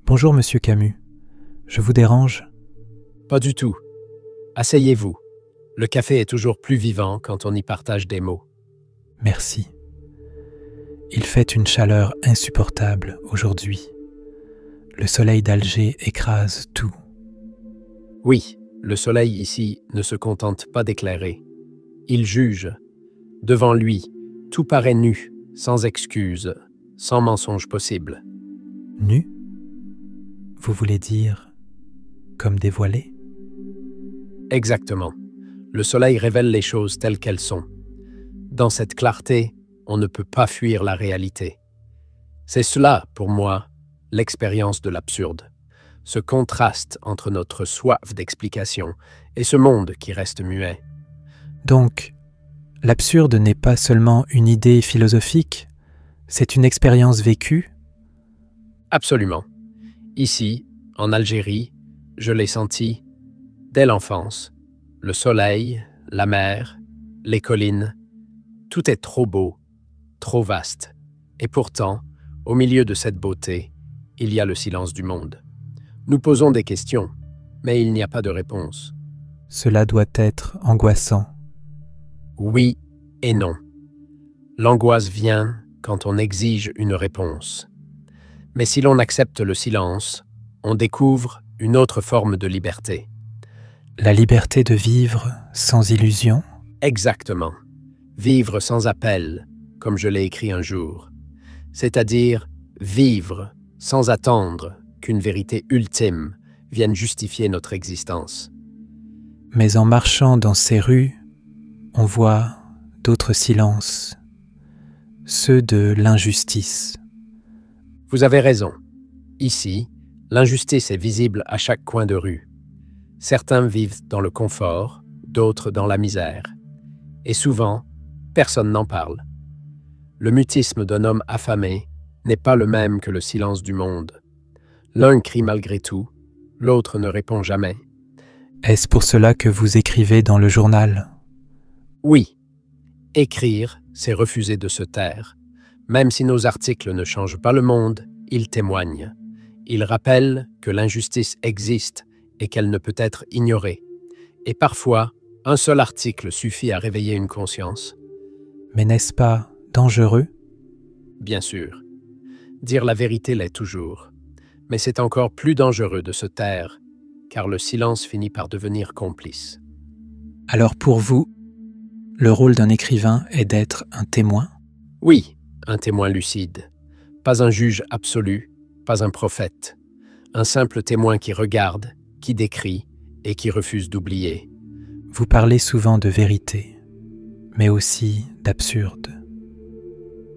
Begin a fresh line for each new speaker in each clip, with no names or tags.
Bonjour, monsieur Camus. Je vous dérange?
Pas du tout. Asseyez-vous. Le café est toujours plus vivant quand on y partage des mots.
Merci. Il fait une chaleur insupportable aujourd'hui. Le soleil d'Alger écrase tout.
Oui, le soleil ici ne se contente pas d'éclairer. Il juge. Devant lui, tout paraît nu, sans excuse, sans mensonge possible.
Nu? Vous voulez dire comme dévoilé?
Exactement. Le soleil révèle les choses telles qu'elles sont. Dans cette clarté, on ne peut pas fuir la réalité. C'est cela, pour moi, l'expérience de l'absurde. Ce contraste entre notre soif d'explication et ce monde qui reste muet.
Donc, l'absurde n'est pas seulement une idée philosophique, c'est une expérience vécue?
Absolument. Ici, en Algérie, je l'ai senti dès l'enfance. Le soleil, la mer, les collines, tout est trop beau, trop vaste. Et pourtant, au milieu de cette beauté, il y a le silence du monde. Nous posons des questions, mais il n'y a pas de réponse.
Cela doit être angoissant.
Oui et non. L'angoisse vient quand on exige une réponse. Mais si l'on accepte le silence, on découvre une autre forme de liberté.
La liberté de vivre sans illusion?
Exactement. Vivre sans appel, comme je l'ai écrit un jour. C'est-à-dire vivre sans attendre qu'une vérité ultime vienne justifier notre existence.
Mais en marchant dans ces rues, on voit d'autres silences, ceux de l'injustice.
Vous avez raison. Ici, l'injustice est visible à chaque coin de rue. Certains vivent dans le confort, d'autres dans la misère. Et souvent, personne n'en parle. Le mutisme d'un homme affamé n'est pas le même que le silence du monde. L'un crie malgré tout, l'autre ne répond jamais.
Est-ce pour cela que vous écrivez dans le journal?
Oui, écrire, c'est refuser de se taire. Même si nos articles ne changent pas le monde, ils témoignent. Ils rappellent que l'injustice existe et qu'elle ne peut être ignorée. Et parfois, un seul article suffit à réveiller une conscience.
Mais n'est-ce pas dangereux?
Bien sûr. Dire la vérité l'est toujours. Mais c'est encore plus dangereux de se taire, car le silence finit par devenir complice.
Alors pour vous, le rôle d'un écrivain est d'être un témoin?
Oui, un témoin lucide. Pas un juge absolu, pas un prophète. Un simple témoin qui regarde, qui décrit et qui refuse d'oublier.
Vous parlez souvent de vérité, mais aussi d'absurde.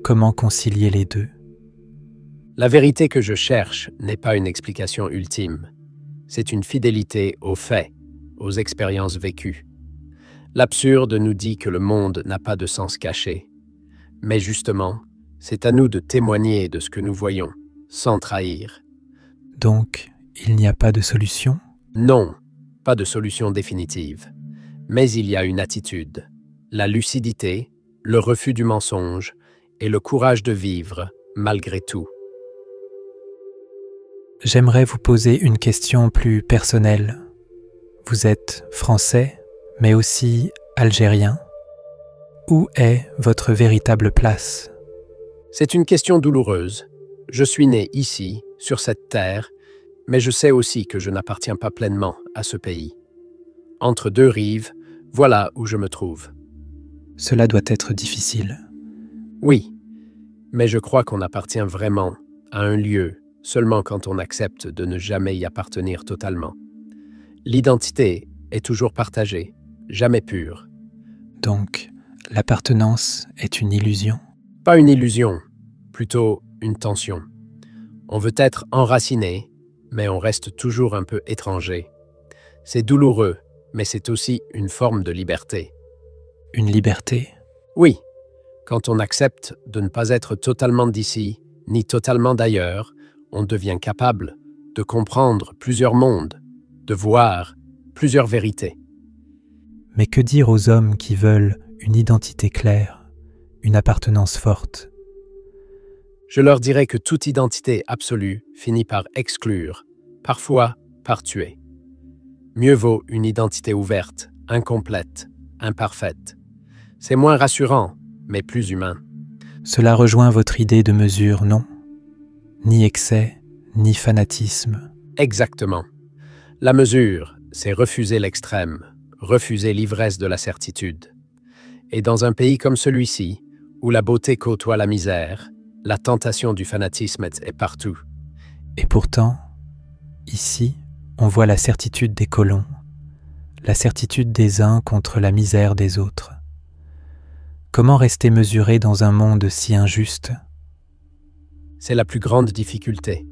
Comment concilier les deux?
La vérité que je cherche n'est pas une explication ultime. C'est une fidélité aux faits, aux expériences vécues. L'absurde nous dit que le monde n'a pas de sens caché. Mais justement, c'est à nous de témoigner de ce que nous voyons, sans trahir.
Donc, il n'y a pas de solution?
Non, pas de solution définitive. Mais il y a une attitude, la lucidité, le refus du mensonge et le courage de vivre malgré tout.
J'aimerais vous poser une question plus personnelle. Vous êtes français, mais aussi algérien. Où est votre véritable place?
C'est une question douloureuse. Je suis né ici, sur cette terre, mais je sais aussi que je n'appartiens pas pleinement à ce pays. Entre deux rives, voilà où je me trouve.
Cela doit être difficile.
Oui, mais je crois qu'on appartient vraiment à un lieu seulement quand on accepte de ne jamais y appartenir totalement. L'identité est toujours partagée, jamais pure.
Donc, l'appartenance est une illusion?
Pas une illusion, plutôt une tension. On veut être enraciné, mais on reste toujours un peu étranger. C'est douloureux, mais c'est aussi une forme de liberté.
Une liberté?
Oui, quand on accepte de ne pas être totalement d'ici, ni totalement d'ailleurs, on devient capable de comprendre plusieurs mondes, de voir plusieurs vérités.
Mais que dire aux hommes qui veulent une identité claire, une appartenance forte?
Je leur dirai que toute identité absolue finit par exclure, parfois par tuer. Mieux vaut une identité ouverte, incomplète, imparfaite. C'est moins rassurant, mais plus humain.
Cela rejoint votre idée de mesure, non? Ni excès, ni fanatisme.
Exactement. La mesure, c'est refuser l'extrême, refuser l'ivresse de la certitude. Et dans un pays comme celui-ci, où la beauté côtoie la misère, la tentation du fanatisme est partout.
Et pourtant, ici, on voit la certitude des colons, la certitude des uns contre la misère des autres. Comment rester mesuré dans un monde si injuste?
C'est la plus grande difficulté.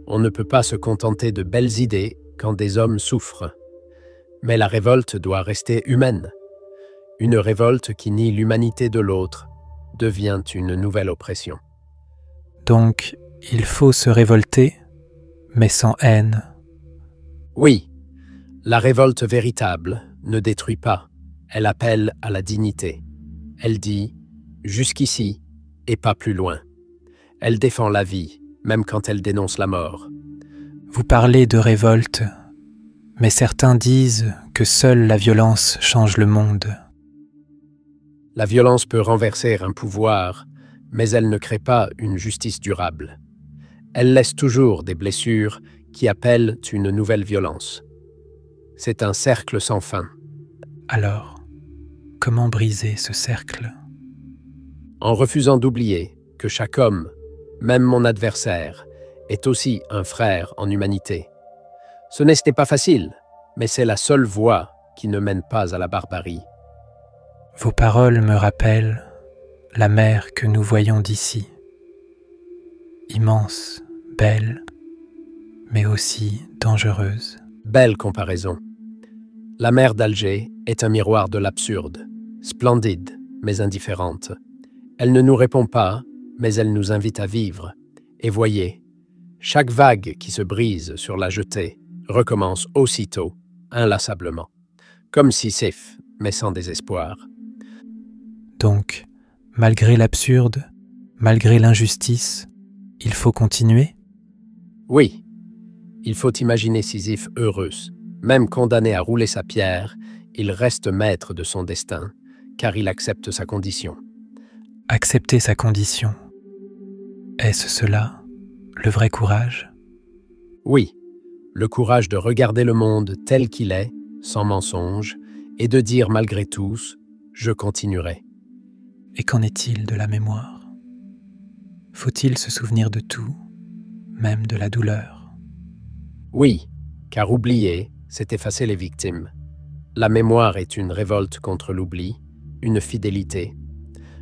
On ne peut pas se contenter de belles idées quand des hommes souffrent. Mais la révolte doit rester humaine. Une révolte qui nie l'humanité de l'autre devient une nouvelle oppression.
Donc, il faut se révolter, mais sans haine.
Oui, la révolte véritable ne détruit pas, elle appelle à la dignité. Elle dit « jusqu'ici et pas plus loin ». Elle défend la vie, même quand elle dénonce la mort.
Vous parlez de révolte, mais certains disent que seule la violence change le monde.
La violence peut renverser un pouvoir, mais elle ne crée pas une justice durable. Elle laisse toujours des blessures qui appellent une nouvelle violence. C'est un cercle sans fin.
Alors, comment briser ce cercle?
En refusant d'oublier que chaque homme, même mon adversaire, est aussi un frère en humanité. Ce n'est pas facile, mais c'est la seule voie qui ne mène pas à la barbarie.
Vos paroles me rappellent la mer que nous voyons d'ici. Immense, belle, mais aussi dangereuse.
Belle comparaison. La mer d'Alger est un miroir de l'absurde, splendide, mais indifférente. Elle ne nous répond pas, mais elle nous invite à vivre. Et voyez, chaque vague qui se brise sur la jetée recommence aussitôt, inlassablement, comme Sisyphe, mais sans désespoir.
Donc, malgré l'absurde, malgré l'injustice, il faut continuer?
Oui, il faut imaginer Sisyphe heureuse. Même condamné à rouler sa pierre, il reste maître de son destin, car il accepte sa condition.
Accepter sa condition. Est-ce cela, le vrai courage?
Oui, le courage de regarder le monde tel qu'il est, sans mensonge, et de dire malgré tous « je continuerai ».
Et qu'en est-il de la mémoire? Faut-il se souvenir de tout, même de la douleur?
Oui, car oublier, c'est effacer les victimes. La mémoire est une révolte contre l'oubli, une fidélité.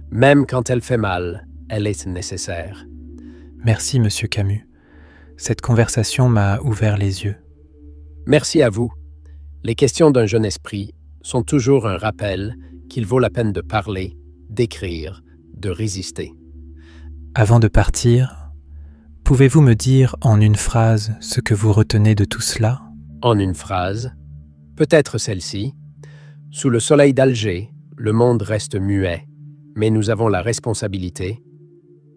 Même quand elle fait mal, elle est nécessaire.
Merci, Monsieur Camus. Cette conversation m'a ouvert les yeux.
Merci à vous. Les questions d'un jeune esprit sont toujours un rappel qu'il vaut la peine de parler, d'écrire, de résister.
Avant de partir, pouvez-vous me dire en une phrase ce que vous retenez de tout cela?
En une phrase, peut-être celle-ci. Sous le soleil d'Alger, le monde reste muet, mais nous avons la responsabilité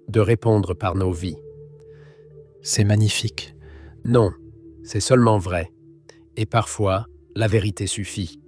de répondre par nos vies.
C'est magnifique.
Non, c'est seulement vrai. Et parfois, la vérité suffit.